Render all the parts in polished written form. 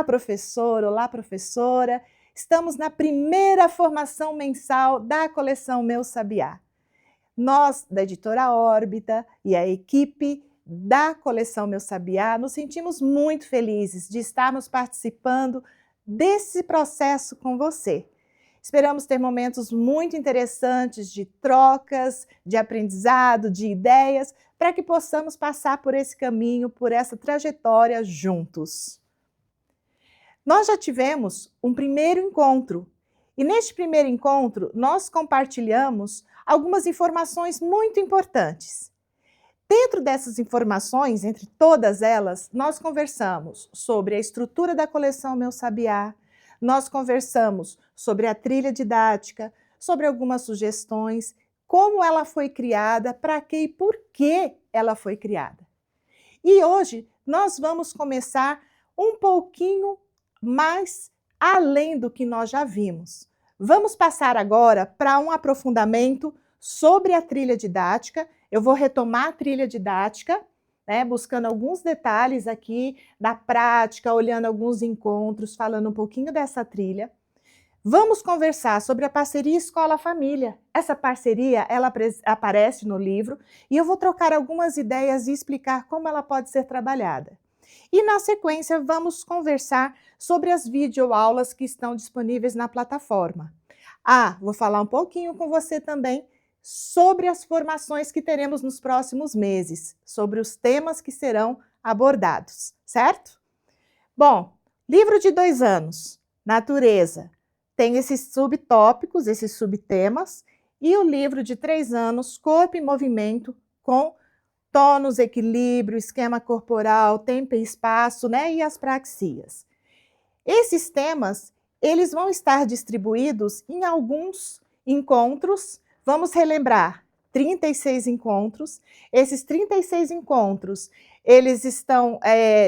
professor, olá, professora. Estamos na primeira formação mensal da coleção Meu Sabiá. Nós, da Editora Órbita e a equipe da coleção Meu Sabiá, nos sentimos muito felizes de estarmos participando desse processo com você. Esperamos ter momentos muito interessantes de trocas, de aprendizado, de ideias, para que possamos passar por esse caminho, por essa trajetória juntos. Nós já tivemos um primeiro encontro, e neste primeiro encontro nós compartilhamos algumas informações muito importantes. Dentro dessas informações, entre todas elas, nós conversamos sobre a estrutura da coleção Meu Sabiá, nós conversamos sobre a trilha didática, sobre algumas sugestões, como ela foi criada, para que e por que ela foi criada. E hoje nós vamos começar um pouquinho mais além do que nós já vimos. Vamos passar agora para um aprofundamento sobre a trilha didática. Eu vou retomar a trilha didática, buscando alguns detalhes aqui da prática, olhando alguns encontros, falando um pouquinho dessa trilha. Vamos conversar sobre a parceria escola-família. Essa parceria, ela aparece no livro e eu vou trocar algumas ideias e explicar como ela pode ser trabalhada. E na sequência, vamos conversar sobre as videoaulas que estão disponíveis na plataforma. Vou falar um pouquinho com você também sobre as formações que teremos nos próximos meses, sobre os temas que serão abordados, certo? Bom, livro de 2 anos, natureza, tem esses subtópicos, esses subtemas, e o livro de 3 anos, corpo e movimento, com tônus, equilíbrio, esquema corporal, tempo e espaço, e as praxias. Esses temas, eles vão estar distribuídos em alguns encontros. Vamos relembrar, 36 encontros. Esses 36 encontros, eles estão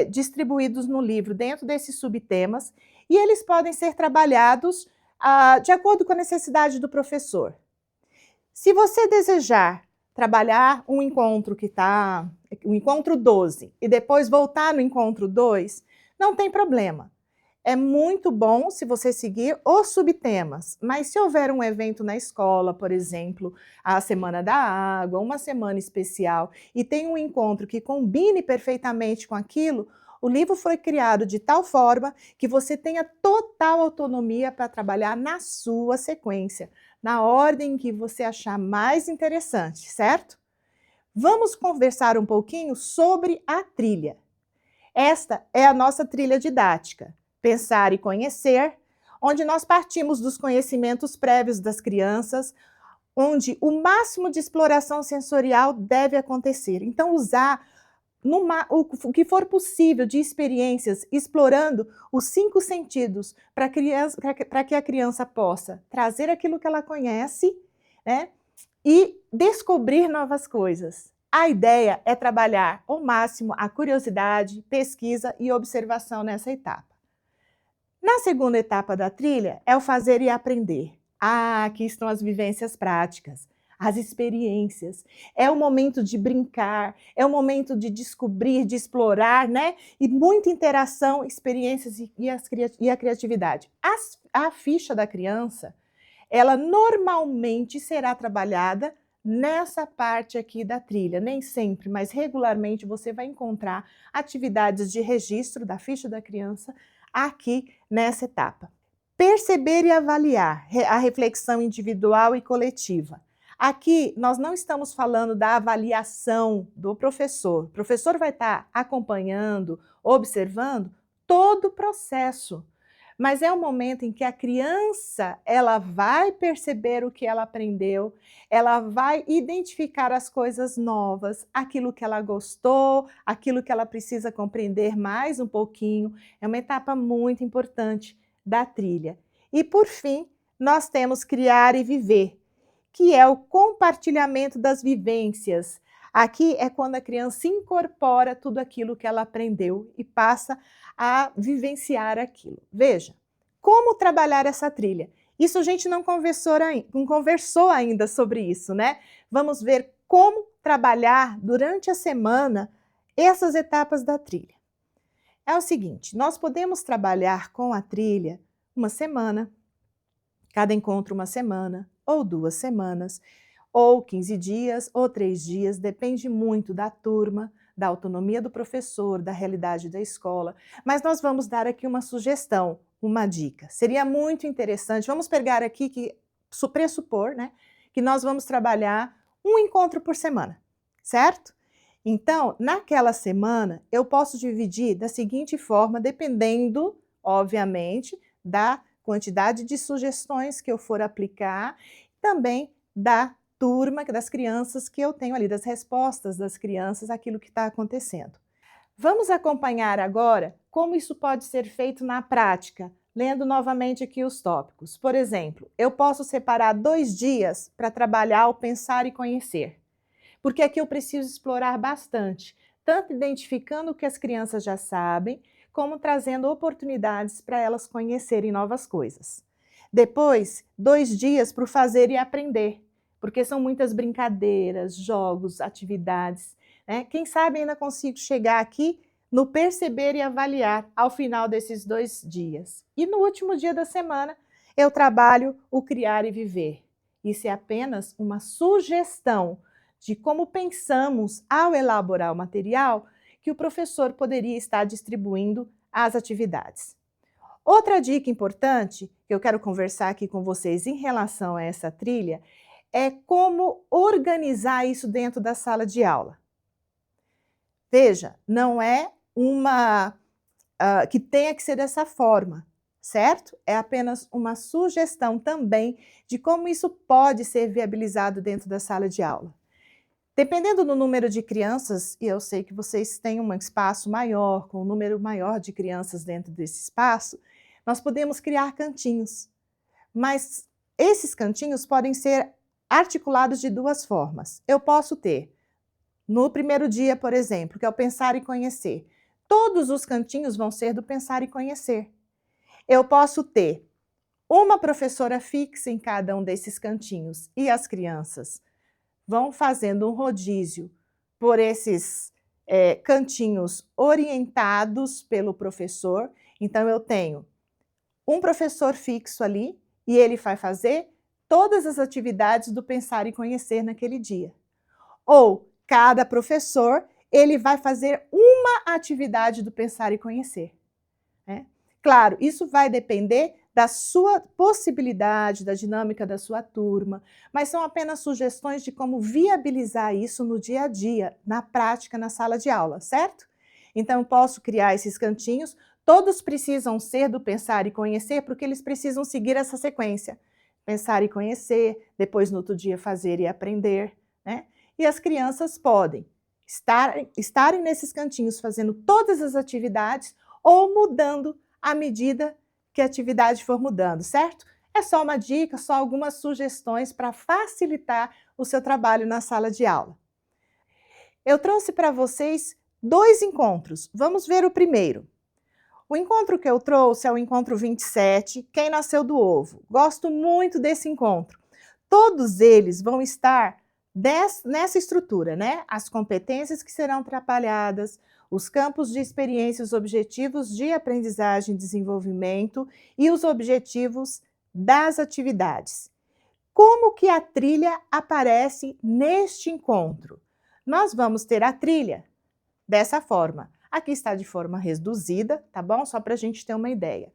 distribuídos no livro dentro desses subtemas e eles podem ser trabalhados de acordo com a necessidade do professor. Se você desejar trabalhar um encontro o encontro 12, e depois voltar no encontro 2, não tem problema. É muito bom se você seguir os subtemas, mas se houver um evento na escola, por exemplo, a Semana da Água, uma semana especial, e tem um encontro que combine perfeitamente com aquilo, o livro foi criado de tal forma que você tenha total autonomia para trabalhar na sua sequência, na ordem que você achar mais interessante, certo? Vamos conversar um pouquinho sobre a trilha. Esta é a nossa trilha didática. Pensar e conhecer, onde nós partimos dos conhecimentos prévios das crianças, onde o máximo de exploração sensorial deve acontecer. Então, usar o que for possível de experiências, explorando os 5 sentidos, para que a criança possa trazer aquilo que ela conhece, e descobrir novas coisas. A ideia é trabalhar ao máximo a curiosidade, pesquisa e observação nessa etapa. Na segunda etapa da trilha, é o fazer e aprender. Aqui estão as vivências práticas, as experiências. É o momento de brincar, é o momento de descobrir, de explorar, E muita interação, experiências e a criatividade. A ficha da criança, ela normalmente será trabalhada nessa parte aqui da trilha. Nem sempre, mas regularmente você vai encontrar atividades de registro da ficha da criança aqui nessa etapa. Perceber e avaliar a reflexão individual e coletiva. Aqui nós não estamos falando da avaliação do professor. O professor vai estar acompanhando, observando todo o processo. Mas é um momento em que a criança ela vai perceber o que ela aprendeu, ela vai identificar as coisas novas, aquilo que ela gostou, aquilo que ela precisa compreender mais um pouquinho. É uma etapa muito importante da trilha. E, por fim, nós temos criar e viver, que é o compartilhamento das vivências. Aqui é quando a criança incorpora tudo aquilo que ela aprendeu e passa a vivenciar aquilo. Veja, como trabalhar essa trilha? Isso a gente não conversou ainda sobre isso, Vamos ver como trabalhar durante a semana essas etapas da trilha. É o seguinte, nós podemos trabalhar com a trilha uma semana, cada encontro uma semana, ou 2 semanas, ou 15 dias, ou 3 dias, depende muito da turma, da autonomia do professor, da realidade da escola. Mas nós vamos dar aqui uma sugestão, uma dica. Seria muito interessante, vamos pegar aqui que pressupor, né, que nós vamos trabalhar um encontro por semana, certo? Então, naquela semana, eu posso dividir da seguinte forma, dependendo, obviamente, da quantidade de sugestões que eu for aplicar, também da turma, das crianças que eu tenho ali, das respostas das crianças àquilo que está acontecendo. Vamos acompanhar agora como isso pode ser feito na prática, lendo novamente aqui os tópicos. Por exemplo, eu posso separar 2 dias para trabalhar o pensar e conhecer, porque aqui eu preciso explorar bastante, tanto identificando o que as crianças já sabem, como trazendo oportunidades para elas conhecerem novas coisas. Depois, 2 dias para o fazer e aprender, porque são muitas brincadeiras, jogos, atividades, né? Quem sabe ainda consigo chegar aqui no perceber e avaliar ao final desses 2 dias. E no último dia da semana, eu trabalho o criar e viver. Isso é apenas uma sugestão de como pensamos ao elaborar o material que o professor poderia estar distribuindo as atividades. Outra dica importante que eu quero conversar aqui com vocês em relação a essa trilha é como organizar isso dentro da sala de aula. Veja, não é que tenha que ser dessa forma, certo? É apenas uma sugestão também de como isso pode ser viabilizado dentro da sala de aula. Dependendo do número de crianças, e eu sei que vocês têm um espaço maior, com um número maior de crianças dentro desse espaço, nós podemos criar cantinhos. Mas esses cantinhos podem ser articulados de 2 formas. Eu posso ter, no primeiro dia, por exemplo, que é o pensar e conhecer, todos os cantinhos vão ser do pensar e conhecer. Eu posso ter uma professora fixa em cada um desses cantinhos e as crianças vão fazendo um rodízio por esses cantinhos orientados pelo professor. Então, eu tenho um professor fixo ali e ele vai fazer todas as atividades do pensar e conhecer naquele dia. Ou cada professor, ele vai fazer uma atividade do pensar e conhecer, né? Claro, isso vai depender da sua possibilidade, da dinâmica da sua turma, mas são apenas sugestões de como viabilizar isso no dia a dia, na prática, na sala de aula, certo? Então, eu posso criar esses cantinhos, todos precisam ser do pensar e conhecer, porque eles precisam seguir essa sequência. Pensar e conhecer, depois no outro dia fazer e aprender, né? E as crianças podem estarem nesses cantinhos fazendo todas as atividades ou mudando à medida que a atividade for mudando, certo? É só uma dica, só algumas sugestões para facilitar o seu trabalho na sala de aula. Eu trouxe para vocês 2 encontros. Vamos ver o primeiro. O encontro que eu trouxe é o encontro 27, Quem Nasceu do Ovo. Gosto muito desse encontro. Todos eles vão estar nessa estrutura, né? As competências que serão trabalhadas, os campos de experiências, objetivos de aprendizagem e desenvolvimento e os objetivos das atividades. Como que a trilha aparece neste encontro? Nós vamos ter a trilha dessa forma. Aqui está de forma reduzida, tá bom? Só para a gente ter uma ideia.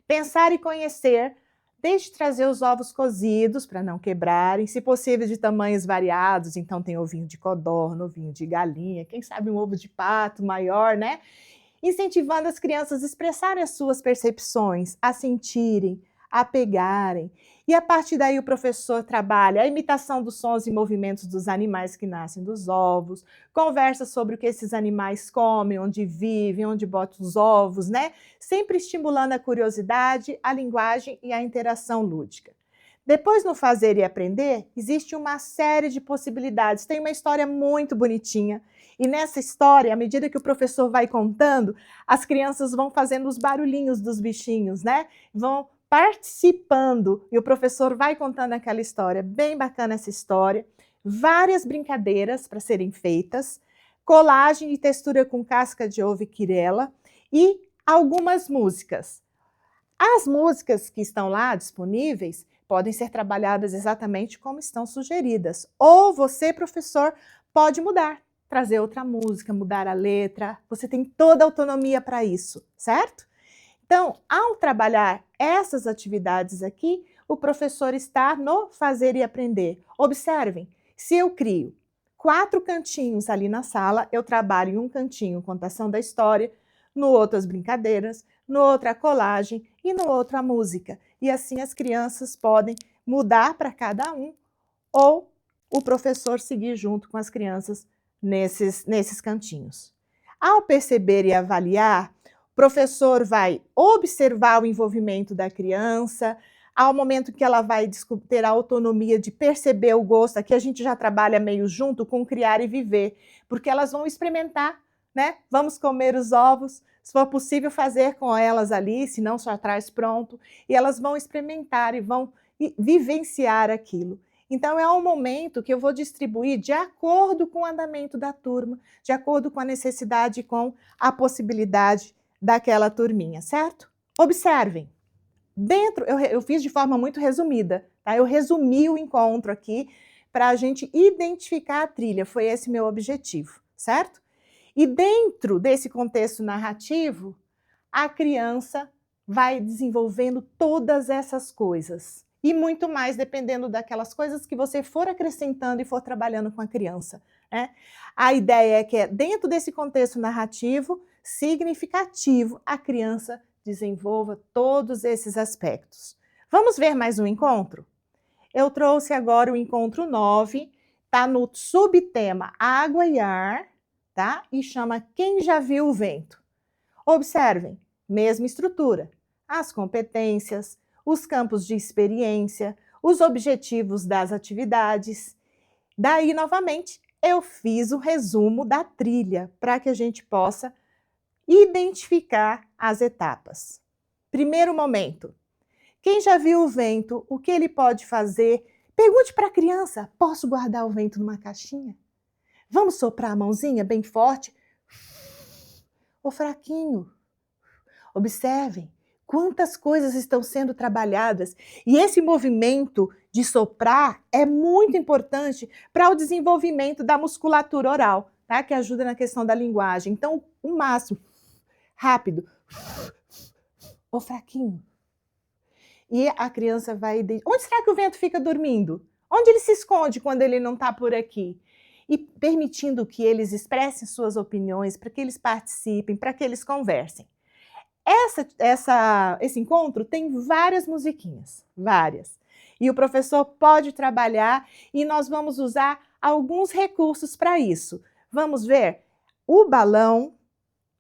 Pensar e conhecer, desde trazer os ovos cozidos para não quebrarem, se possível de tamanhos variados, então tem ovinho de codorna, ovinho de galinha, quem sabe um ovo de pato maior, né? Incentivando as crianças a expressarem as suas percepções, a sentirem, a pegarem. E a partir daí o professor trabalha a imitação dos sons e movimentos dos animais que nascem dos ovos, conversa sobre o que esses animais comem, onde vivem, onde botam os ovos, né? Sempre estimulando a curiosidade, a linguagem e a interação lúdica. Depois, no fazer e aprender, existe uma série de possibilidades. Tem uma história muito bonitinha. E nessa história, à medida que o professor vai contando, as crianças vão fazendo os barulhinhos dos bichinhos, né? Vão participando e o professor vai contando aquela história. Bem bacana essa história. Várias brincadeiras para serem feitas. Colagem e textura com casca de ovo e quirela. e algumas músicas. As músicas que estão lá disponíveis podem ser trabalhadas exatamente como estão sugeridas. Ou você, professor, pode mudar, trazer outra música, mudar a letra. Você tem toda a autonomia para isso, certo? Então, ao trabalhar essas atividades aqui, o professor está no fazer e aprender. Observem, se eu crio 4 cantinhos ali na sala, eu trabalho em um cantinho contação da história, no outro as brincadeiras, no outro a colagem e no outro a música. E assim as crianças podem mudar para cada um ou o professor seguir junto com as crianças nesses cantinhos. Ao perceber e avaliar, o professor vai observar o envolvimento da criança, ao momento que ela vai ter a autonomia de perceber o gosto. Aqui a gente já trabalha meio junto com criar e viver, porque elas vão experimentar, né? Vamos comer os ovos, se for possível fazer com elas ali, se não só traz pronto, e elas vão experimentar e vão vivenciar aquilo. Então é um momento que eu vou distribuir de acordo com o andamento da turma, de acordo com a necessidade e com a possibilidade daquela turminha, certo? Observem. Dentro, eu fiz de forma muito resumida, tá? Eu resumi o encontro aqui para a gente identificar a trilha, foi esse meu objetivo, certo? E dentro desse contexto narrativo, a criança vai desenvolvendo todas essas coisas e muito mais, dependendo daquelas coisas que você for acrescentando e for trabalhando com a criança, né? A ideia é que dentro desse contexto narrativo, significativo, a criança desenvolva todos esses aspectos. Vamos ver mais um encontro? Eu trouxe agora o encontro 9, está no subtema Água e Ar, tá? E chama Quem Já Viu o Vento? Observem, mesma estrutura, as competências, os campos de experiência, os objetivos das atividades. Daí, novamente, eu fiz o resumo da trilha para que a gente possa identificar as etapas. Primeiro momento. Quem já viu o vento, o que ele pode fazer? Pergunte para a criança, posso guardar o vento numa caixinha? Vamos soprar a mãozinha bem forte? Ou fraquinho? Observem quantas coisas estão sendo trabalhadas. E esse movimento de soprar é muito importante para o desenvolvimento da musculatura oral, tá? Que ajuda na questão da linguagem. Então, o máximo, rápido, ou fraquinho. E a criança vai... Onde será que o vento fica dormindo? Onde ele se esconde quando ele não está por aqui? E permitindo que eles expressem suas opiniões, para que eles participem, para que eles conversem. Esse encontro tem várias musiquinhas, várias. E o professor pode trabalhar e nós vamos usar alguns recursos para isso. Vamos ver o balão,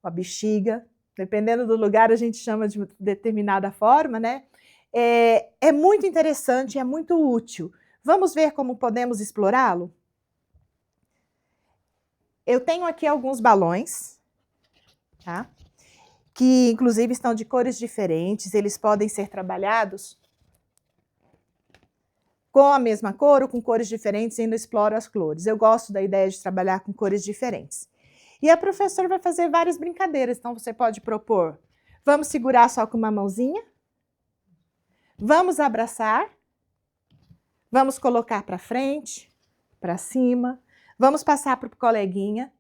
a bexiga, dependendo do lugar a gente chama de determinada forma, né? É muito interessante, é muito útil. Vamos ver como podemos explorá-lo? Eu tenho aqui alguns balões, tá? Que inclusive estão de cores diferentes, eles podem ser trabalhados com a mesma cor ou com cores diferentes, ainda exploro as cores. Eu gosto da ideia de trabalhar com cores diferentes. E a professora vai fazer várias brincadeiras, então você pode propor, vamos segurar só com uma mãozinha, vamos abraçar, vamos colocar para frente, para cima, vamos passar para o coleguinha,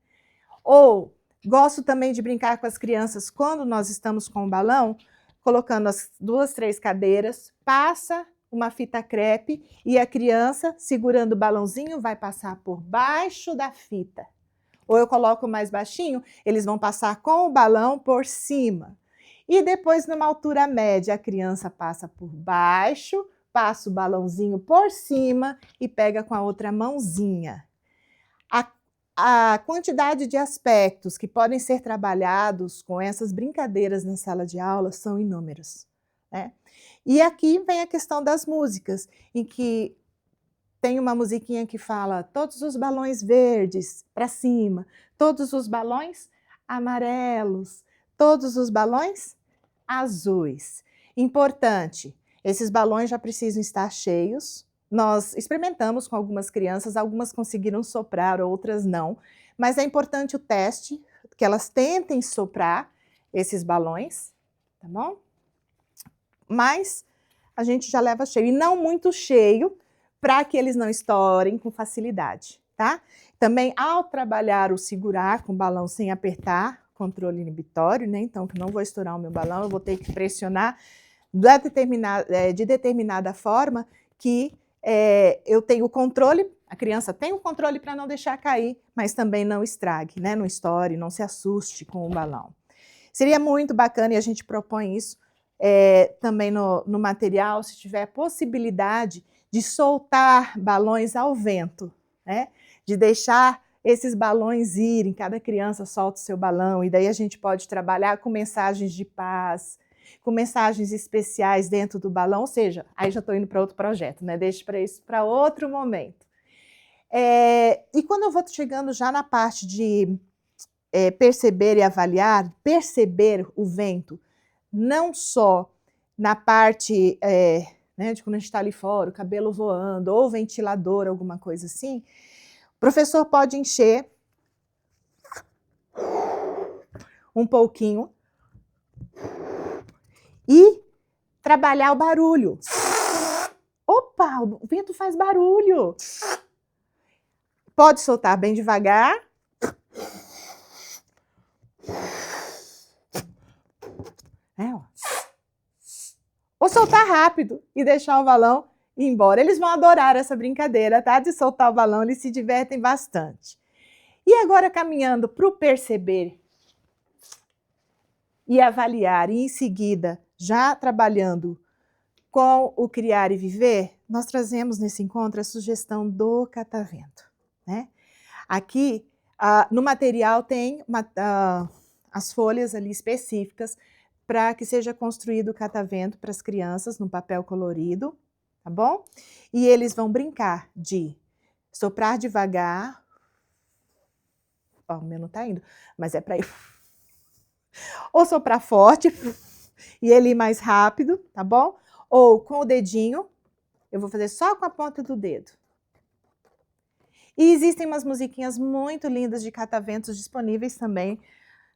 ou gosto também de brincar com as crianças quando nós estamos com o balão, colocando as 2, 3 cadeiras, passa uma fita crepe e a criança, segurando o balãozinho, vai passar por baixo da fita. Ou eu coloco mais baixinho, eles vão passar com o balão por cima. E depois, numa altura média, a criança passa por baixo, passa o balãozinho por cima e pega com a outra mãozinha. A quantidade de aspectos que podem ser trabalhados com essas brincadeiras na sala de aula são inúmeros, né? E aqui vem a questão das músicas, em que tem uma musiquinha que fala todos os balões verdes para cima, todos os balões amarelos, todos os balões azuis. Importante, esses balões já precisam estar cheios. Nós experimentamos com algumas crianças, algumas conseguiram soprar, outras não, mas é importante o teste, que elas tentem soprar esses balões, tá bom? Mas a gente já leva cheio, e não muito cheio, para que eles não estourem com facilidade, tá? Também, ao trabalhar o segurar com o balão sem apertar, controle inibitório, né? Então, que não vou estourar o meu balão, eu vou ter que pressionar de determinada forma que eu tenho o controle, a criança tem o controle para não deixar cair, mas também não estrague, né? Não estoure, não se assuste com o balão. Seria muito bacana, e a gente propõe isso também no material, se tiver possibilidade de soltar balões ao vento, né? De deixar esses balões irem, cada criança solta o seu balão, e daí a gente pode trabalhar com mensagens de paz, com mensagens especiais dentro do balão, ou seja, aí já estou indo para outro projeto, né? Deixo para isso para outro momento. E quando eu vou chegando já na parte de perceber e avaliar, perceber o vento, não só na parte né, de quando a gente está ali fora, o cabelo voando, ou ventilador, alguma coisa assim, o professor pode encher um pouquinho e trabalhar o barulho. Opa, o vento faz barulho. Pode soltar bem devagar. Ou soltar rápido e deixar o balão ir embora. Eles vão adorar essa brincadeira, tá? De soltar o balão, eles se divertem bastante. E agora, caminhando para o perceber e avaliar, e em seguida, já trabalhando com o criar e viver, nós trazemos nesse encontro a sugestão do catavento, né? Aqui, no material, tem as folhas ali específicas para que seja construído o catavento para as crianças no papel colorido, tá bom? E eles vão brincar de soprar devagar. Ó, o meu não tá indo, mas é para ir. Ou soprar forte e ele ir mais rápido, tá bom? Ou com o dedinho, eu vou fazer só com a ponta do dedo. E existem umas musiquinhas muito lindas de cataventos disponíveis também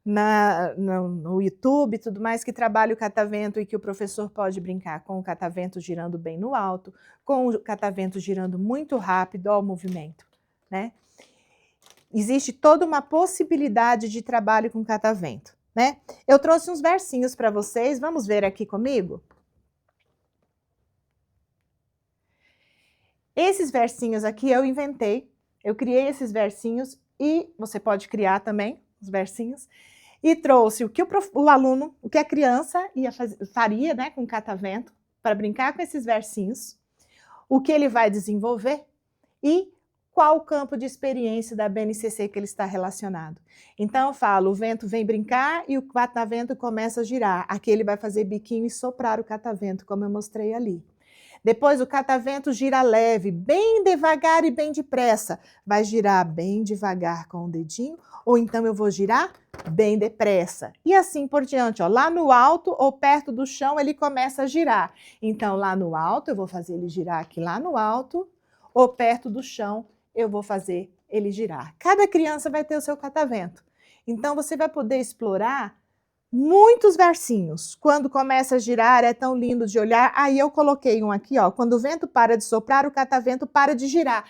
no YouTube e tudo mais, que trabalha o catavento e que o professor pode brincar com o catavento girando bem no alto, com o catavento girando muito rápido ao movimento, né? Existe toda uma possibilidade de trabalho com catavento, né? Eu trouxe uns versinhos para vocês, vamos ver aqui comigo? Esses versinhos aqui eu inventei, eu criei esses versinhos e você pode criar também os versinhos. E trouxe o que o aluno, o que a criança faria, né, com o catavento, para brincar com esses versinhos, o que ele vai desenvolver e qual o campo de experiência da BNCC que ele está relacionado. Então eu falo, o vento vem brincar e o catavento começa a girar. Aqui ele vai fazer biquinho e soprar o catavento, como eu mostrei ali. Depois o catavento gira leve, bem devagar e bem depressa. Vai girar bem devagar com o dedinho, ou então eu vou girar bem depressa. E assim por diante, ó. Lá no alto ou perto do chão ele começa a girar. Então lá no alto eu vou fazer ele girar aqui lá no alto, ou perto do chão eu vou fazer ele girar. Cada criança vai ter o seu catavento. Então você vai poder explorar muitos versinhos. Quando começa a girar, é tão lindo de olhar. Aí eu coloquei um aqui, ó. Quando o vento para de soprar, o catavento para de girar.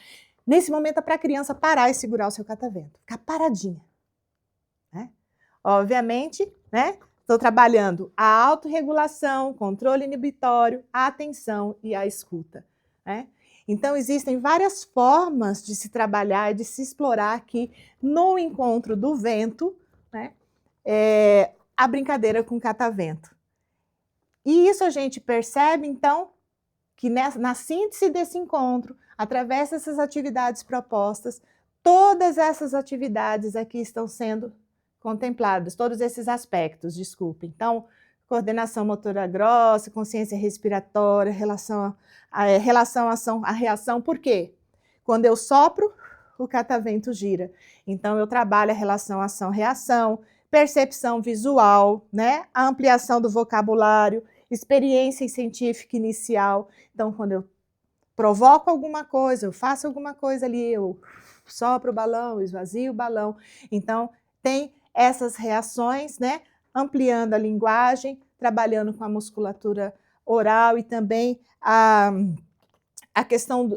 Nesse momento é para a criança parar e segurar o seu catavento. Ficar paradinha. Né? Obviamente, né? Estou trabalhando a autorregulação, controle inibitório, a atenção e a escuta. Né? Então, existem várias formas de se trabalhar e de se explorar aqui no encontro do vento, né? A brincadeira com catavento. E isso a gente percebe, então, que na síntese desse encontro, através dessas atividades propostas, todas essas atividades aqui estão sendo contempladas, todos esses aspectos, desculpe. Então, coordenação motora grossa, consciência respiratória, relação à reação. Por quê? Quando eu sopro, o catavento gira. Então, eu trabalho a relação ação-reação, percepção visual, né? A ampliação do vocabulário, experiência científica inicial. Então, quando eu provoco alguma coisa, eu faço alguma coisa ali, eu sopro o balão, esvazio o balão. Então, tem essas reações, né? ampliando a linguagem, trabalhando com a musculatura oral e também a questão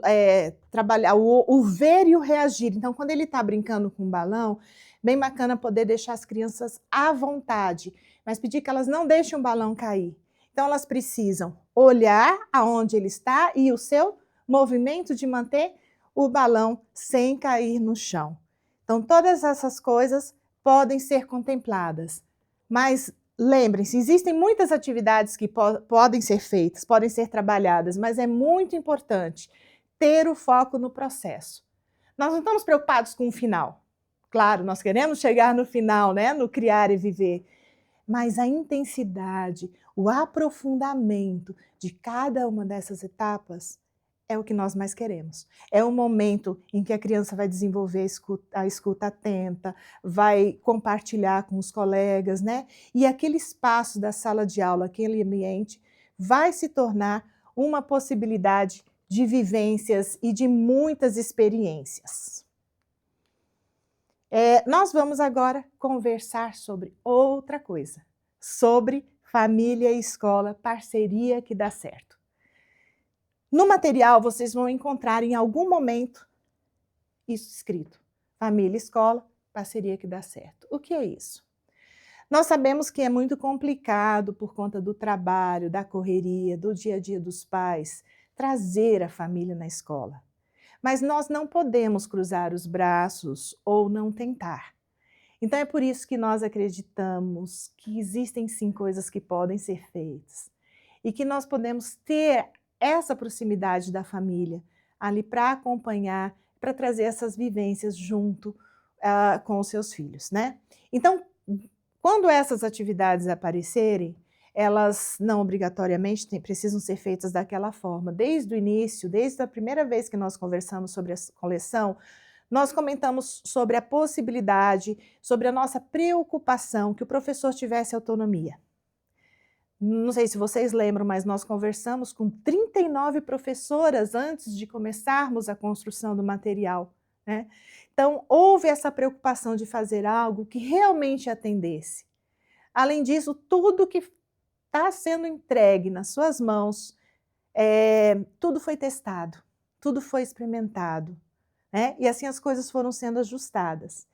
trabalhar o ver e o reagir. Então, quando ele está brincando com o balão, bem bacana poder deixar as crianças à vontade, mas pedir que elas não deixem o balão cair. Então, elas precisam olhar aonde ele está e o seu movimento de manter o balão sem cair no chão. Então, todas essas coisas podem ser contempladas, mas lembrem-se, existem muitas atividades que podem ser feitas, podem ser trabalhadas, mas é muito importante ter o foco no processo. Nós não estamos preocupados com o final. Claro, nós queremos chegar no final, né? No criar e viver. Mas a intensidade, o aprofundamento de cada uma dessas etapas é o que nós mais queremos. É o momento em que a criança vai desenvolver a escuta atenta, vai compartilhar com os colegas, né? E aquele espaço da sala de aula, aquele ambiente, vai se tornar uma possibilidade de vivências e de muitas experiências. Nós vamos agora conversar sobre outra coisa, sobre família e escola, parceria que dá certo. No material, vocês vão encontrar em algum momento isso escrito. Família e escola, parceria que dá certo. O que é isso? Nós sabemos que é muito complicado por conta do trabalho, da correria, do dia a dia dos pais, trazer a família na escola. Mas nós não podemos cruzar os braços ou não tentar. Então é por isso que nós acreditamos que existem sim coisas que podem ser feitas e que nós podemos ter essa proximidade da família ali para acompanhar, para trazer essas vivências junto com os seus filhos, né? Então, quando essas atividades aparecerem, elas não obrigatoriamente precisam ser feitas daquela forma. Desde o início, desde a primeira vez que nós conversamos sobre a coleção, nós comentamos sobre a possibilidade, sobre a nossa preocupação que o professor tivesse autonomia. Não sei se vocês lembram, mas nós conversamos com 39 professoras antes de começarmos a construção do material, né? Então, houve essa preocupação de fazer algo que realmente atendesse. Além disso, tudo que está sendo entregue nas suas mãos, tudo foi testado, tudo foi experimentado, né? E assim as coisas foram sendo ajustadas.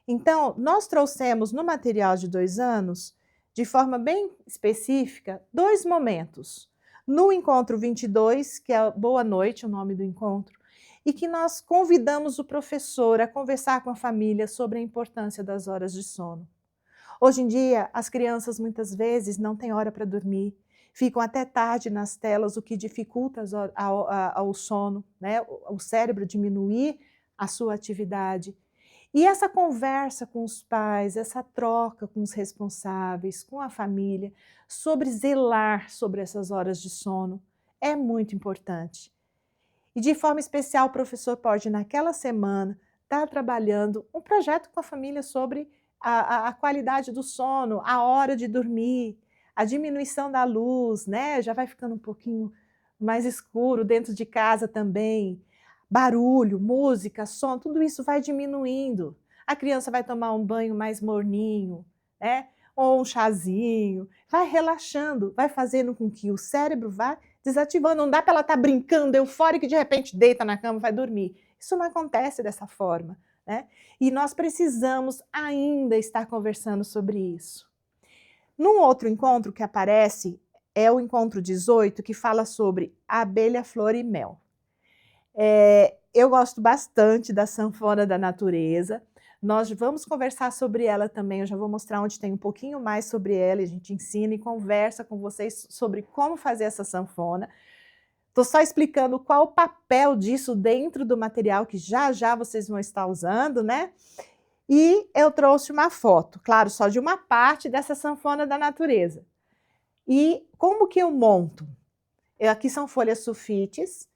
Então, nós trouxemos no material de 2 anos, de forma bem específica, 2 momentos. No encontro 22, que é Boa Noite, o nome do encontro, e que nós convidamos o professor a conversar com a família sobre a importância das horas de sono. Hoje em dia, as crianças muitas vezes não têm hora para dormir, ficam até tarde nas telas, o que dificulta o sono, né? O cérebro diminuir a sua atividade. E essa conversa com os pais, essa troca com os responsáveis, com a família, sobre zelar sobre essas horas de sono, é muito importante. E de forma especial, o professor pode, naquela semana, estar trabalhando um projeto com a família sobre a qualidade do sono, a hora de dormir, a diminuição da luz, né? Já vai ficando um pouquinho mais escuro dentro de casa também. Barulho, música, som, tudo isso vai diminuindo. A criança vai tomar um banho mais morninho, né? Ou um chazinho, vai relaxando, vai fazendo com que o cérebro vá desativando. Não dá para ela estar brincando, eufórica e de repente deita na cama e vai dormir. Isso não acontece dessa forma, né? E nós precisamos ainda estar conversando sobre isso. Num outro encontro que aparece, é o encontro 18, que fala sobre abelha, flor e mel. Eu gosto bastante da sanfona da natureza, nós vamos conversar sobre ela também, eu já vou mostrar onde tem um pouquinho mais sobre ela, a gente ensina e conversa com vocês sobre como fazer essa sanfona. Estou só explicando qual o papel disso dentro do material que já já vocês vão estar usando, né? E eu trouxe uma foto, claro, só de uma parte dessa sanfona da natureza. E como que eu monto? Aqui são folhas sulfites,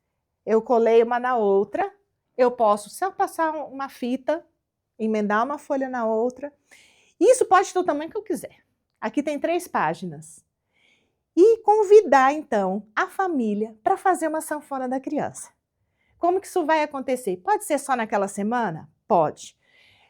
eu colei uma na outra, eu posso só passar uma fita, emendar uma folha na outra. Isso pode ter o tamanho que eu quiser. Aqui tem 3 páginas. E convidar, então, a família para fazer uma sanfona da criança. Como que isso vai acontecer? Pode ser só naquela semana? Pode.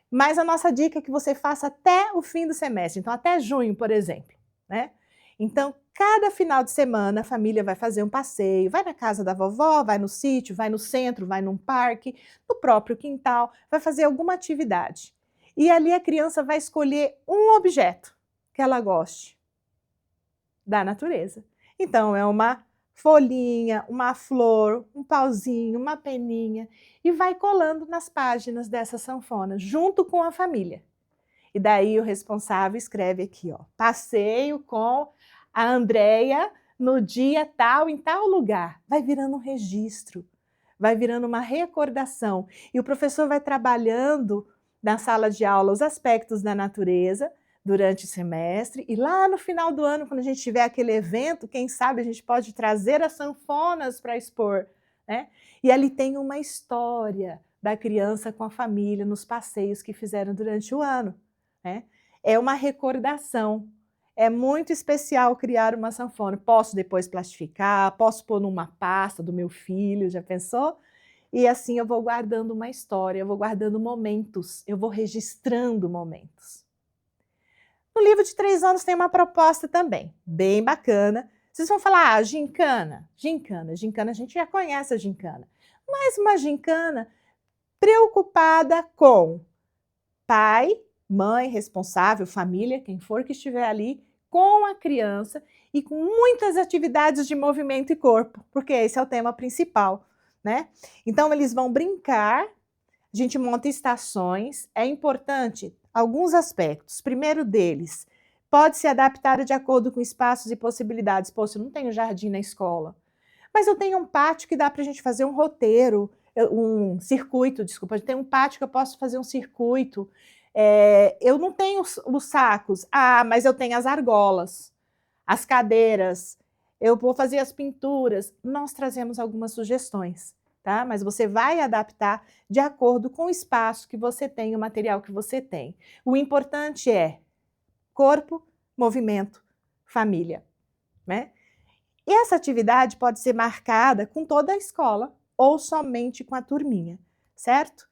Mas a nossa dica é que você faça até o fim do semestre, então até junho, por exemplo, né? Então, cada final de semana a família vai fazer um passeio, vai na casa da vovó, vai no sítio, vai no centro, vai num parque, no próprio quintal, vai fazer alguma atividade. E ali a criança vai escolher um objeto que ela goste da natureza. Então, é uma folhinha, uma flor, um pauzinho, uma peninha, e vai colando nas páginas dessa sanfona, junto com a família. E daí o responsável escreve aqui, ó, passeio com a Andréia no dia tal, em tal lugar. Vai virando um registro, vai virando uma recordação. E o professor vai trabalhando na sala de aula os aspectos da natureza durante o semestre, e lá no final do ano, quando a gente tiver aquele evento, quem sabe a gente pode trazer as sanfonas para expor, né? E ali tem uma história da criança com a família nos passeios que fizeram durante o ano, né? É uma recordação. É muito especial criar uma sanfona. Posso depois plastificar, posso pôr numa pasta do meu filho, já pensou? E assim eu vou guardando uma história, eu vou guardando momentos, eu vou registrando momentos. No livro de 3 anos tem uma proposta também, bem bacana. Vocês vão falar, gincana, a gente já conhece a gincana. Mas uma gincana preocupada com pai, mãe, responsável, família, quem for que estiver ali, com a criança e com muitas atividades de movimento e corpo, porque esse é o tema principal, né? Então eles vão brincar, a gente monta estações, é importante alguns aspectos. Primeiro deles, pode ser adaptado de acordo com espaços e possibilidades. Pô, se eu não tenho jardim na escola, mas eu tenho um pátio que dá para a gente fazer um roteiro, um circuito, desculpa, tem um pátio que eu posso fazer um circuito. Eu não tenho os sacos, mas eu tenho as argolas, as cadeiras, eu vou fazer as pinturas. Nós trazemos algumas sugestões, tá? Mas você vai adaptar de acordo com o espaço que você tem, o material que você tem. O importante é corpo, movimento, família, né? E essa atividade pode ser marcada com toda a escola ou somente com a turminha, certo?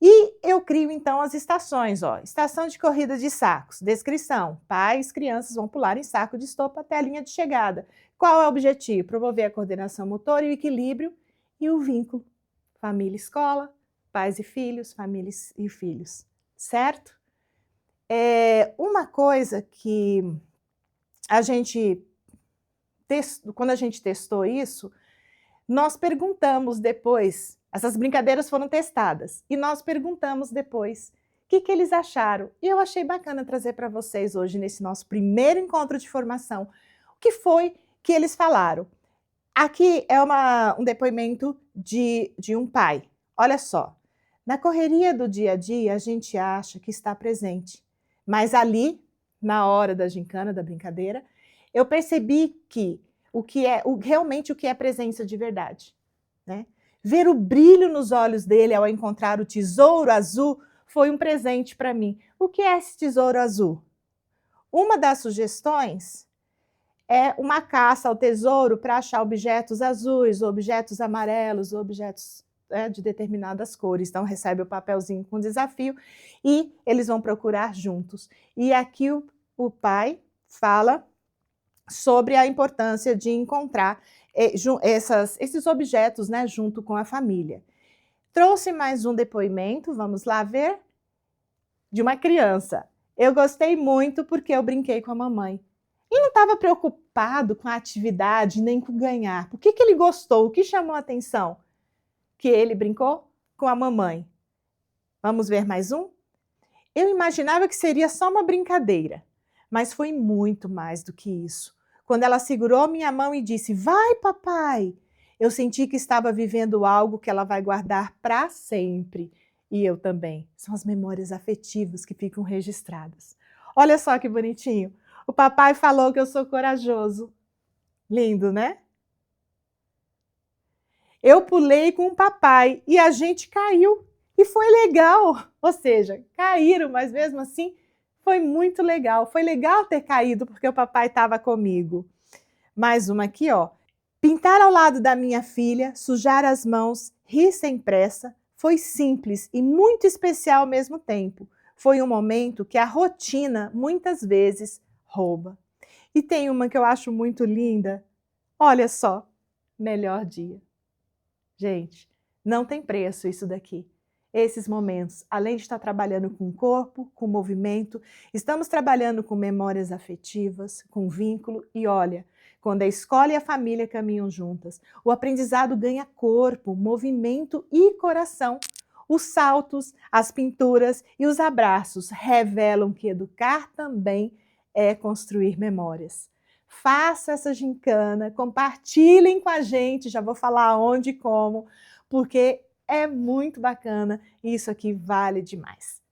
E eu crio então as estações, ó. Estação de corrida de sacos, descrição, pais, crianças vão pular em saco de estopa até a linha de chegada. Qual é o objetivo? Promover a coordenação motora e o equilíbrio e o vínculo, família e escola, pais e filhos, famílias e filhos, certo? Uma coisa que quando a gente testou isso, nós perguntamos depois, essas brincadeiras foram testadas, e nós perguntamos depois o que eles acharam. E eu achei bacana trazer para vocês hoje, nesse nosso primeiro encontro de formação, o que foi que eles falaram. Aqui é um depoimento de um pai. Olha só, na correria do dia a dia, a gente acha que está presente, mas ali, na hora da gincana, da brincadeira, eu percebi que realmente o que é presença de verdade, né? Ver o brilho nos olhos dele ao encontrar o tesouro azul foi um presente para mim. O que é esse tesouro azul? Uma das sugestões é uma caça ao tesouro para achar objetos azuis, objetos amarelos, objetos de determinadas cores. Então recebe o papelzinho com desafio e eles vão procurar juntos. E aqui o pai fala sobre a importância de encontrar esses objetos, né, junto com a família. Trouxe mais um depoimento, vamos lá ver, de uma criança. Eu gostei muito porque eu brinquei com a mamãe. Ele não estava preocupado com a atividade nem com ganhar. O que ele gostou? O que chamou a atenção? Que ele brincou com a mamãe. Vamos ver mais um? Eu imaginava que seria só uma brincadeira, mas foi muito mais do que isso. Quando ela segurou minha mão e disse, vai papai, eu senti que estava vivendo algo que ela vai guardar para sempre. E eu também. São as memórias afetivas que ficam registradas. Olha só que bonitinho. O papai falou que eu sou corajoso. Lindo, né? Eu pulei com o papai e a gente caiu. E foi legal. Ou seja, caíram, mas mesmo assim foi muito legal. Foi legal ter caído porque o papai estava comigo. Mais uma aqui, ó. Pintar ao lado da minha filha, sujar as mãos, rir sem pressa, Foi simples e muito especial ao mesmo tempo. Foi um momento que a rotina muitas vezes rouba. E tem uma que eu acho muito linda. Olha só, melhor dia. Gente, não tem preço isso daqui. Esses momentos, além de estar trabalhando com o corpo, com movimento, estamos trabalhando com memórias afetivas, com vínculo e olha, quando a escola e a família caminham juntas, o aprendizado ganha corpo, movimento e coração. Os saltos, as pinturas e os abraços revelam que educar também é construir memórias. Faça essa gincana, compartilhem com a gente, já vou falar onde e como, porque é muito bacana e isso aqui vale demais.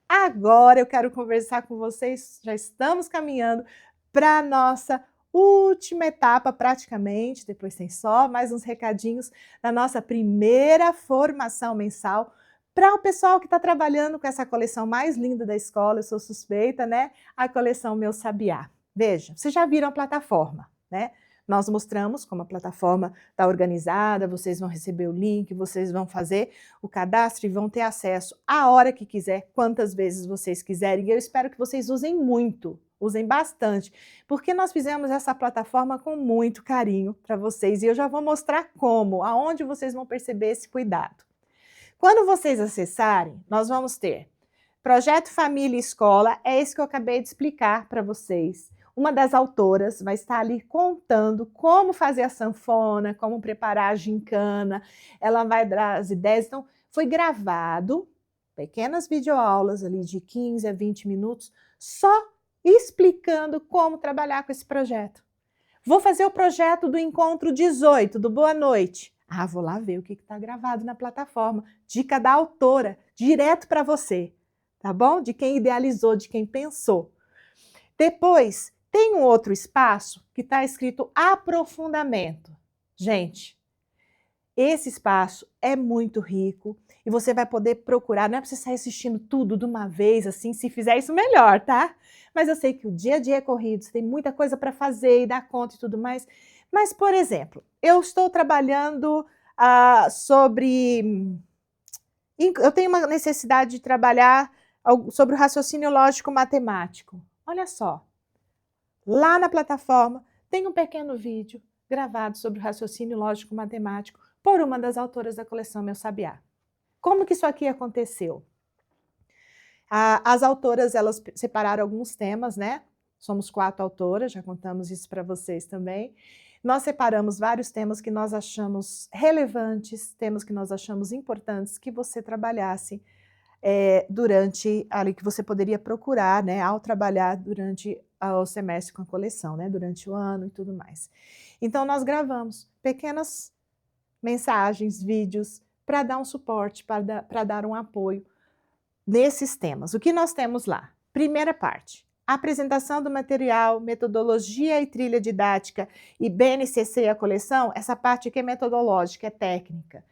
Agora eu quero conversar com vocês, já estamos caminhando para a nossa última etapa praticamente, depois tem só mais uns recadinhos da nossa primeira formação mensal para o pessoal que está trabalhando com essa coleção mais linda da escola, eu sou suspeita, né? A coleção Meu Sabiá. Veja, vocês já viram a plataforma, né? Nós mostramos como a plataforma está organizada, vocês vão receber o link, vocês vão fazer o cadastro e vão ter acesso a hora que quiser, quantas vezes vocês quiserem. E eu espero que vocês usem muito, usem bastante, porque nós fizemos essa plataforma com muito carinho para vocês e eu já vou mostrar como, aonde vocês vão perceber esse cuidado. Quando vocês acessarem, nós vamos ter Projeto Família e Escola, é esse que eu acabei de explicar para vocês. Uma das autoras vai estar ali contando como fazer a sanfona, como preparar a gincana, ela vai dar as ideias. Então, foi gravado, pequenas videoaulas ali de 15 a 20 minutos, só explicando como trabalhar com esse projeto. Vou fazer o projeto do Encontro 18, do Boa Noite. Ah, vou lá ver o que está gravado na plataforma. Dica da autora, direto para você, tá bom? De quem idealizou, de quem pensou. Depois, tem um outro espaço que está escrito aprofundamento. Gente, esse espaço é muito rico e você vai poder procurar, não é para você sair assistindo tudo de uma vez, assim, se fizer isso melhor, tá? Mas eu sei que o dia a dia é corrido, você tem muita coisa para fazer e dar conta e tudo mais. Mas, por exemplo, eu estou trabalhando sobre... Eu tenho uma necessidade de trabalhar sobre o raciocínio lógico-matemático. Olha só, lá na plataforma tem um pequeno vídeo gravado sobre o raciocínio lógico-matemático por uma das autoras da coleção Meu Sabiá. Como que isso aqui aconteceu? As autoras, elas separaram alguns temas, né? Somos 4 autoras, já contamos isso para vocês também. Nós separamos vários temas que nós achamos relevantes, temas que nós achamos importantes que você trabalhasse durante ali que você poderia procurar, né, ao trabalhar durante o semestre com a coleção, né, durante o ano e tudo mais. Então nós gravamos pequenas mensagens, vídeos para dar um suporte, para dar um apoio nesses temas. O que nós temos lá? Primeira parte. Apresentação do material, metodologia e trilha didática e BNCC e a coleção, essa parte aqui é metodológica, é técnica.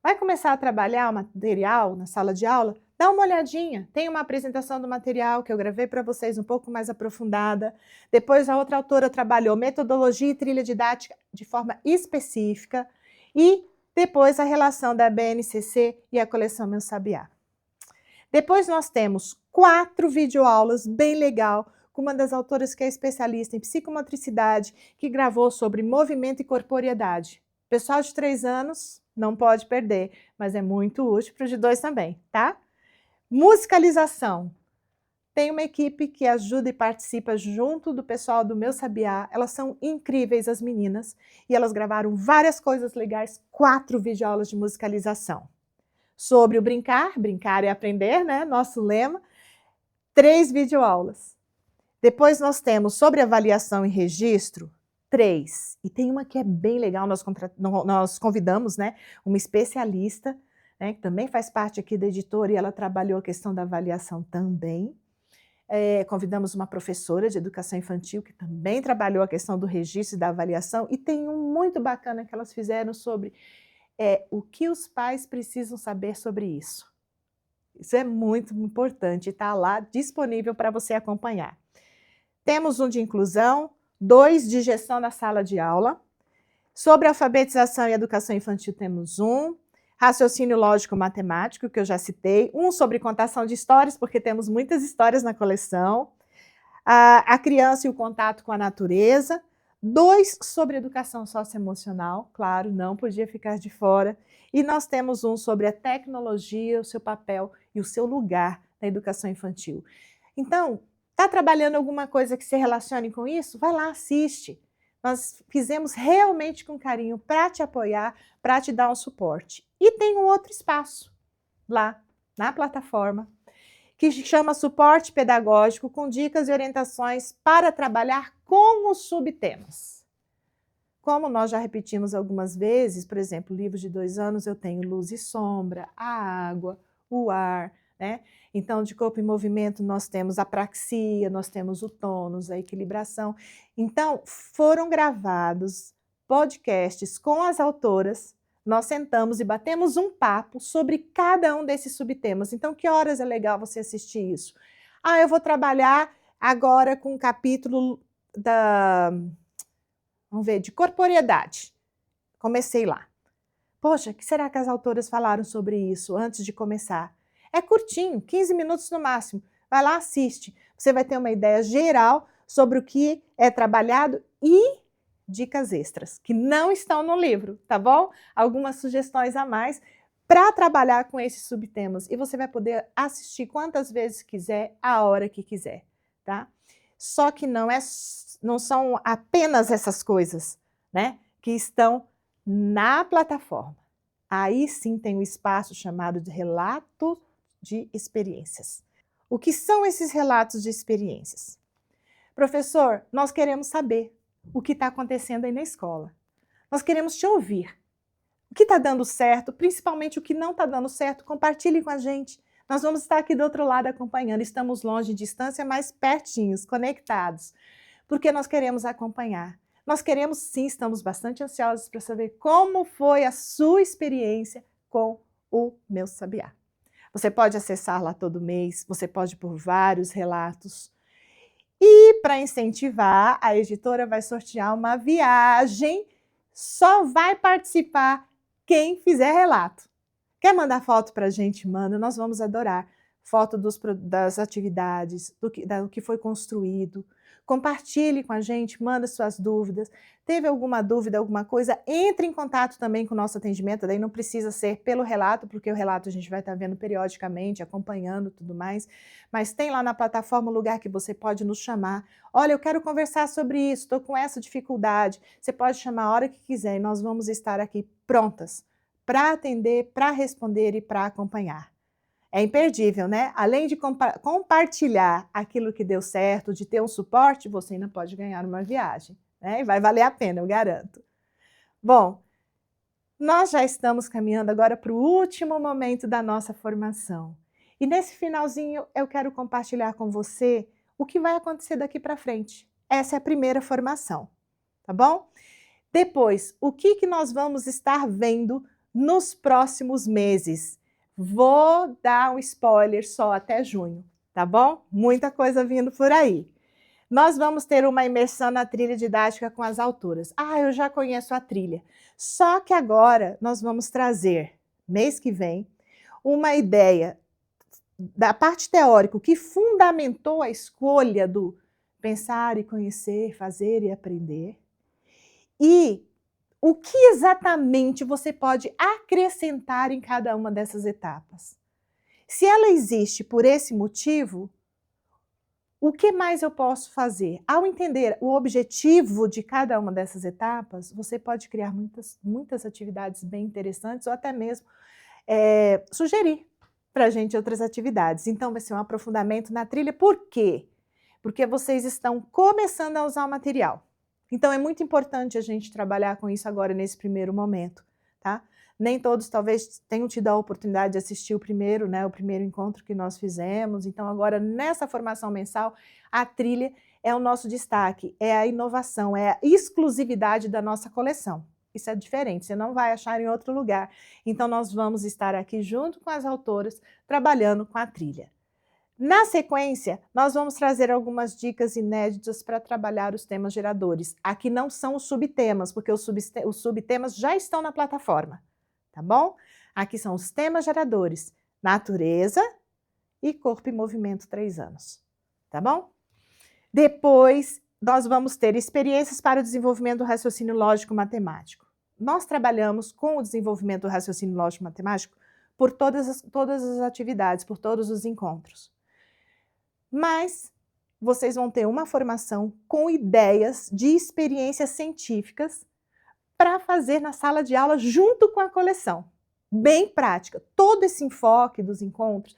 Vai começar a trabalhar o material na sala de aula? Dá uma olhadinha, tem uma apresentação do material que eu gravei para vocês um pouco mais aprofundada. Depois a outra autora trabalhou metodologia e trilha didática de forma específica. E depois a relação da BNCC e a coleção Meu Sabiá. Depois nós temos 4 videoaulas bem legal, com uma das autoras que é especialista em psicomotricidade, que gravou sobre movimento e corporeidade. Pessoal de 3 anos não pode perder, mas é muito útil para os de 2 também, tá? Musicalização. Tem uma equipe que ajuda e participa junto do pessoal do Meu Sabiá. Elas são incríveis, as meninas, e elas gravaram várias coisas legais, 4 videoaulas de musicalização. Sobre o brincar, brincar é aprender, né? Nosso lema, 3 videoaulas. Depois nós temos sobre avaliação e registro, 3. E tem uma que é bem legal, nós convidamos, né, uma especialista, né, que também faz parte aqui da editora e ela trabalhou a questão da avaliação também. Convidamos uma professora de educação infantil que também trabalhou a questão do registro e da avaliação e tem um muito bacana que elas fizeram sobre o que os pais precisam saber sobre isso. Isso é muito importante, está lá disponível para você acompanhar. Temos um de inclusão, 2 de gestão na sala de aula. Sobre alfabetização e educação infantil temos um. raciocínio lógico-matemático, que eu já citei, um sobre contação de histórias, porque temos muitas histórias na coleção, a criança e o contato com a natureza, 2 sobre educação socioemocional, claro, não podia ficar de fora, e nós temos um sobre a tecnologia, o seu papel e o seu lugar na educação infantil. Então, está trabalhando alguma coisa que se relacione com isso? Vai lá, assiste. Nós fizemos realmente com carinho para te apoiar, para te dar um suporte. E tem um outro espaço lá na plataforma que chama Suporte Pedagógico, com dicas e orientações para trabalhar com os subtemas. Como nós já repetimos algumas vezes, por exemplo, livros de 2 anos, eu tenho luz e sombra, a água, o ar, né? Então, de corpo em movimento, nós temos a praxia, nós temos o tônus, a equilibração. Então, foram gravados podcasts com as autoras, nós sentamos e batemos um papo sobre cada um desses subtemas. Então, que horas é legal você assistir isso? Ah, eu vou trabalhar agora com um capítulo de corporeidade. Comecei lá. Poxa, o que será que as autoras falaram sobre isso antes de começar? É curtinho, 15 minutos no máximo. Vai lá, assiste. Você vai ter uma ideia geral sobre o que é trabalhado e dicas extras, que não estão no livro, tá bom? Algumas sugestões a mais para trabalhar com esses subtemas. E você vai poder assistir quantas vezes quiser, a hora que quiser, tá? Só que não são apenas essas coisas, né, que estão na plataforma. Aí sim tem um espaço chamado de relato de experiências. O que são esses relatos de experiências? Professor, nós queremos saber o que está acontecendo aí na escola. Nós queremos te ouvir. O que está dando certo, principalmente o que não está dando certo, compartilhe com a gente. Nós vamos estar aqui do outro lado acompanhando. Estamos longe em distância, mas pertinhos, conectados, porque nós queremos acompanhar. Nós queremos sim, estamos bastante ansiosos para saber como foi a sua experiência com o Meu Sabiá. Você pode acessar lá todo mês, você pode pôr vários relatos. E para incentivar, a editora vai sortear uma viagem, só vai participar quem fizer relato. Quer mandar foto para a gente? Manda, nós vamos adorar. Foto das atividades, do que foi construído. Compartilhe com a gente, manda suas dúvidas. Teve alguma dúvida, alguma coisa? Entre em contato também com o nosso atendimento, daí não precisa ser pelo relato, porque o relato a gente vai estar vendo periodicamente, acompanhando tudo mais. Mas tem lá na plataforma um lugar que você pode nos chamar. Olha, eu quero conversar sobre isso, estou com essa dificuldade. Você pode chamar a hora que quiser e nós vamos estar aqui prontas para atender, para responder e para acompanhar. É imperdível, né? Além de compartilhar aquilo que deu certo, de ter um suporte, você ainda pode ganhar uma viagem, né? E vai valer a pena, eu garanto. Bom, nós já estamos caminhando agora para o último momento da nossa formação. E nesse finalzinho eu quero compartilhar com você o que vai acontecer daqui para frente. Essa é a primeira formação, tá bom? Depois, o que nós vamos estar vendo nos próximos meses? Vou dar um spoiler só até junho, tá bom? Muita coisa vindo por aí. Nós vamos ter uma imersão na trilha didática com as autoras. Ah, eu já conheço a trilha. Só que agora nós vamos trazer, mês que vem, uma ideia da parte teórica, que fundamentou a escolha do pensar e conhecer, fazer e aprender. E o que exatamente você pode acrescentar em cada uma dessas etapas? Se ela existe por esse motivo, o que mais eu posso fazer? Ao entender o objetivo de cada uma dessas etapas, você pode criar muitas atividades bem interessantes ou até mesmo sugerir para a gente outras atividades. Então, vai ser um aprofundamento na trilha. Por quê? Porque vocês estão começando a usar o material. Então, é muito importante a gente trabalhar com isso agora, nesse primeiro momento, tá? Nem todos, talvez, tenham tido a oportunidade de assistir o primeiro encontro que nós fizemos. Então, agora, nessa formação mensal, a trilha é o nosso destaque, é a inovação, é a exclusividade da nossa coleção. Isso é diferente, você não vai achar em outro lugar. Então, nós vamos estar aqui junto com as autoras, trabalhando com a trilha. Na sequência, nós vamos trazer algumas dicas inéditas para trabalhar os temas geradores. Aqui não são os subtemas, porque os subtemas já estão na plataforma, tá bom? Aqui são os temas geradores: natureza e corpo e movimento 3 anos. Tá bom? Depois, nós vamos ter experiências para o desenvolvimento do raciocínio lógico-matemático. Nós trabalhamos com o desenvolvimento do raciocínio lógico-matemático por todas as atividades, por todos os encontros. Mas vocês vão ter uma formação com ideias de experiências científicas para fazer na sala de aula junto com a coleção. Bem prática. Todo esse enfoque dos encontros,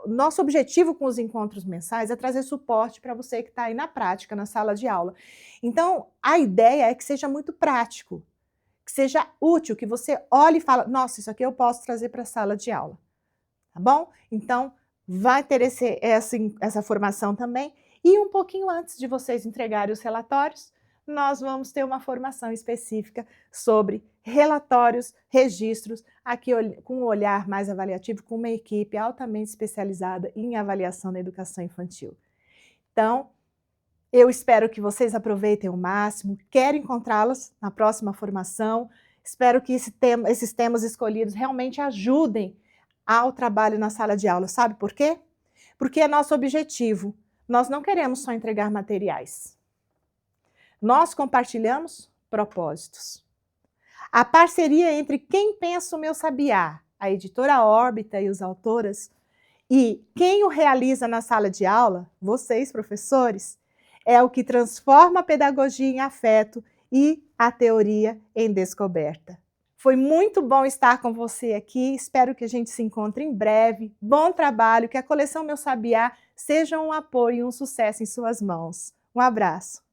nosso objetivo com os encontros mensais é trazer suporte para você que está aí na prática, na sala de aula. Então, a ideia é que seja muito prático, que seja útil, que você olhe e fale, nossa, isso aqui eu posso trazer para a sala de aula. Tá bom? Então, vai ter essa formação também. E um pouquinho antes de vocês entregarem os relatórios, nós vamos ter uma formação específica sobre relatórios, registros, aqui com um olhar mais avaliativo, com uma equipe altamente especializada em avaliação na educação infantil. Então, eu espero que vocês aproveitem o máximo, quero encontrá-los na próxima formação, espero que esses temas escolhidos realmente ajudem ao trabalho na sala de aula. Sabe por quê? Porque é nosso objetivo. Nós não queremos só entregar materiais. Nós compartilhamos propósitos. A parceria entre quem pensa o Meu Sabiá, a editora Órbita e os autoras, e quem o realiza na sala de aula, vocês, professores, é o que transforma a pedagogia em afeto e a teoria em descoberta. Foi muito bom estar com você aqui, espero que a gente se encontre em breve. Bom trabalho, que a coleção Meu Sabiá seja um apoio e um sucesso em suas mãos. Um abraço.